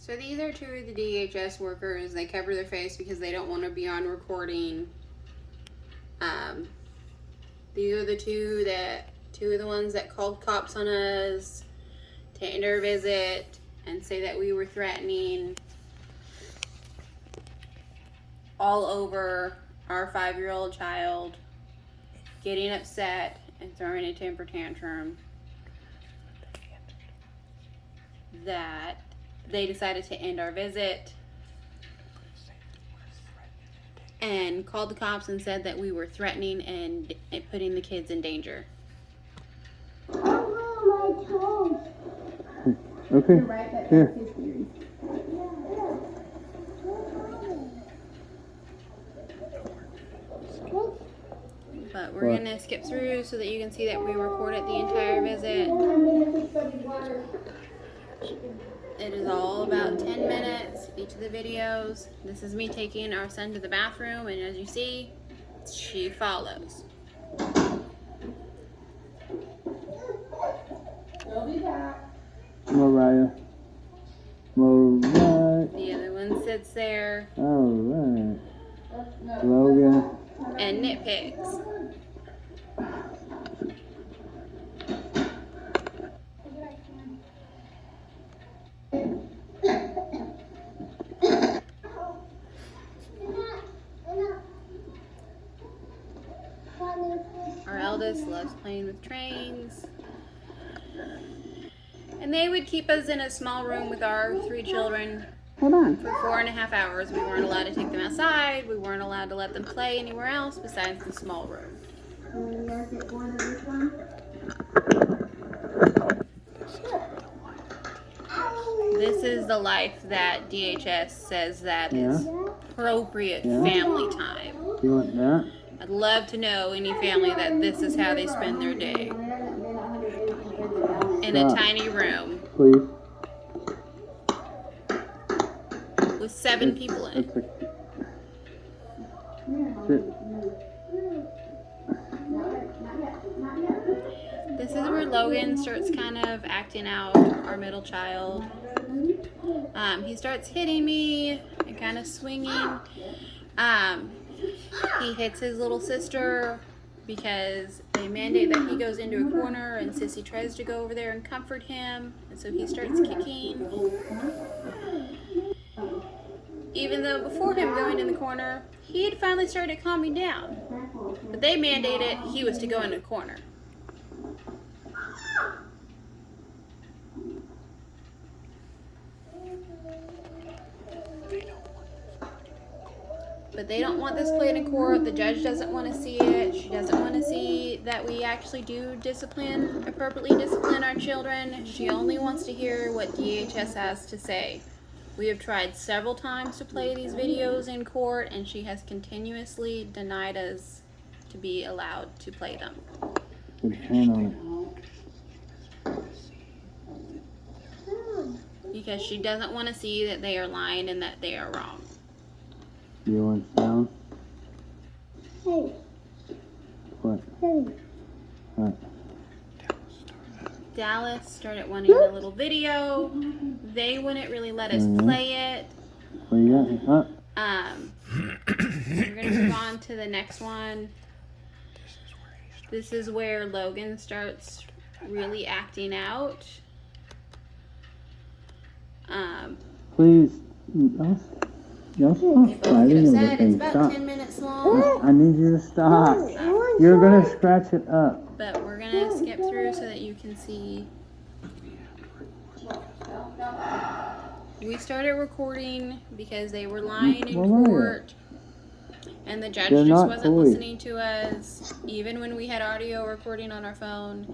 So these are two of the DHS workers. They cover their face because they don't want to be on recording. These are two of the ones that called cops on us to end our visit and say that we were threatening all over our 5-year-old child, getting upset and throwing a temper tantrum, that they decided to end our visit and called the cops and said that we were threatening and putting the kids in danger. Okay. Here. But we're going to skip through so that you can see that we recorded the entire visit. It is all about 10 minutes, each of the videos. This is me taking our son to the bathroom, and as you see, she follows. Mariah. The other one sits there. Alright. Logan. And nitpicks. Our eldest loves playing with trains. And they would keep us in a small room with our 3 children for 4.5 hours. We weren't allowed to take them outside. We weren't allowed to let them play anywhere else besides the small room. This is the life that DHS says that is appropriate family time. You want that? I'd love to know any family that this is how they spend their day. In a tiny room. Please. With 7 people in it. This is where Logan starts kind of acting out, our middle child. He starts hitting me and kind of swinging. He hits his little sister because they mandate that he goes into a corner, and Sissy tries to go over there and comfort him, and so he starts kicking. Even though before him going in the corner, he had finally started calming down. But they mandated he was to go in the corner. But they don't want this played in court. The judge doesn't want to see it. She doesn't want to see that we actually do appropriately discipline our children. She only wants to hear what DHS has to say. We have tried several times to play these videos in court, and she has continuously denied us to be allowed to play them. Put your hand on it. Because she doesn't want to see that they are lying and that they are wrong. Do you want sound? Hey. What? Hey. What? Dallas started wanting a little video. They wouldn't really let us play it. What you got? Huh? We're going to move on to the next one. This is where Logan starts really acting out. Please. Y'all stop fighting over It's things. about Stop. 10 minutes long. I need you to stop. You're gonna scratch it up. But we're gonna skip through so that you can see. We started recording because they were lying in court, and the judge just wasn't listening to us. Even when we had audio recording on our phone,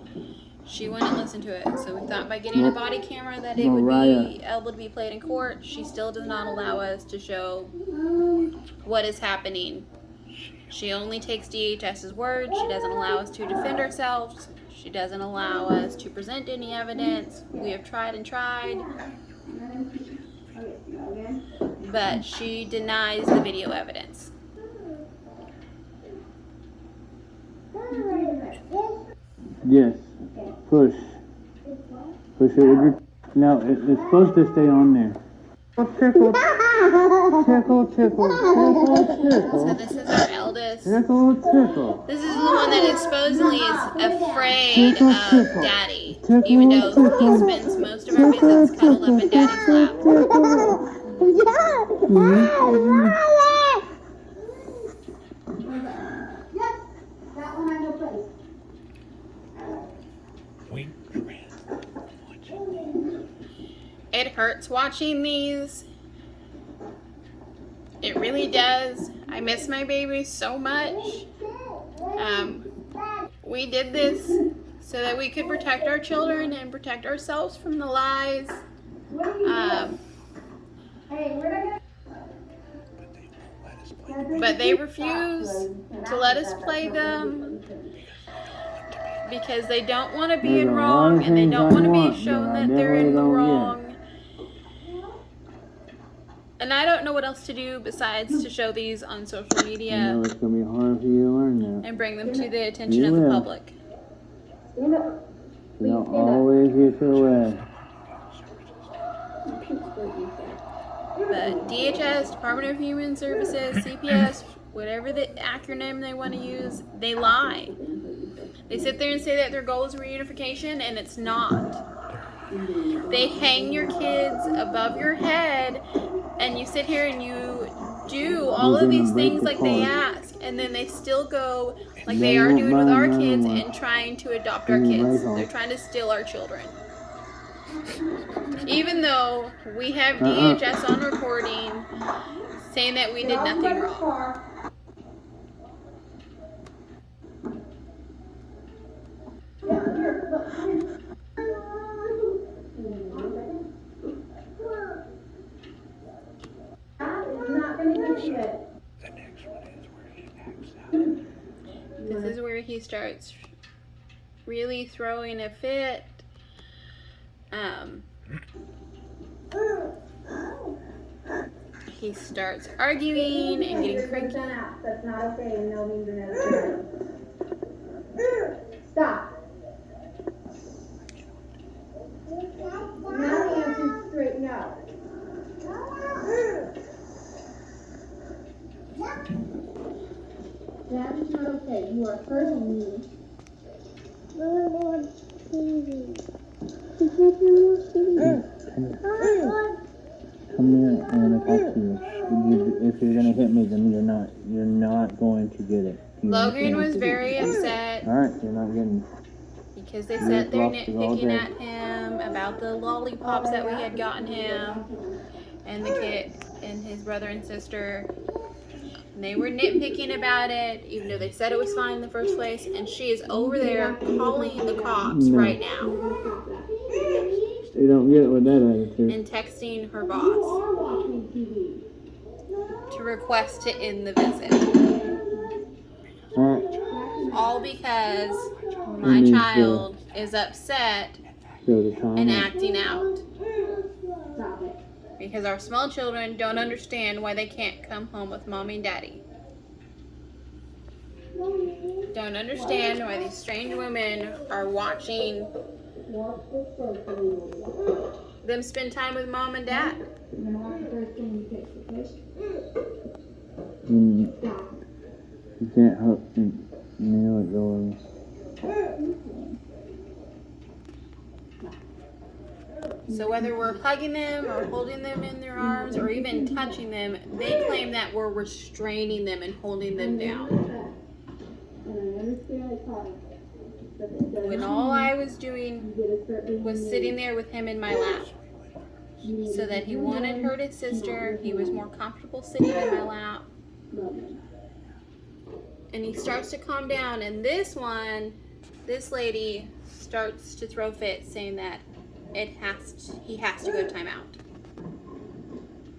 she wouldn't listen to it. So we thought by getting a body camera that it would be able to be played in court. She still does not allow us to show what is happening. She only takes DHS's word. She doesn't allow us to defend ourselves. She doesn't allow us to present any evidence. We have tried and tried, but she denies the video evidence. Yes. Push. Push it with your... No, it's supposed to stay on there. Tickle, tickle, tickle, tickle, So tickle, this is our eldest. tickle, tickle. This is the one that is supposedly is afraid of Daddy, even though he spends most of our visits cuddled up in Daddy's lap. That one I know place. It hurts watching these. It really does. I miss my baby so much. We did this so that we could protect our children and protect ourselves from the lies. But they refuse to let us play them because they don't want to be in wrong and they don't want to be shown that they're in the wrong. And I don't know what else to do besides to show these on social media. I know it's gonna be hard for you to learn that. And bring them to the attention of the public. They'll always get your way. But DHS, Department of Human Services, CPS, whatever the acronym they want to use, they lie. They sit there and say that their goal is reunification, and it's not. They hang your kids above your head, and you sit here and you do all of these things like they ask, and then they still go like they are doing with our kids and trying to adopt our kids. They're trying to steal our children. Even though we have DHS on recording saying that we did nothing wrong. This is where he starts really throwing a fit. He starts arguing and getting cranky. That's not okay and no means necessary. Stop. Now the answer is straight no. That is not okay. You are hurting me. Come here, I wanna talk to you. If you're gonna hit me, then you're not going to get it. Logan was very upset. Alright, you're not getting because they sat there nitpicking at him about the lollipops that we had gotten him and the kid and his brother and sister. And they were nitpicking about it, even though they said it was fine in the first place. And she is over there calling the cops right now. You don't get it with that attitude. And texting her boss to request to end the visit. All because my child is upset and acting out. Because our small children don't understand why they can't come home with mommy and daddy. Don't understand why these strange women are watching them spend time with mom and dad. You can't help and nail it going. So whether we're hugging them or holding them in their arms or even touching them, they claim that we're restraining them and holding them down. When all I was doing was sitting there with him in my lap. So that he wouldn't hurt his sister. He was more comfortable sitting in my lap. And he starts to calm down, and this lady starts to throw fits saying that he has to go time out.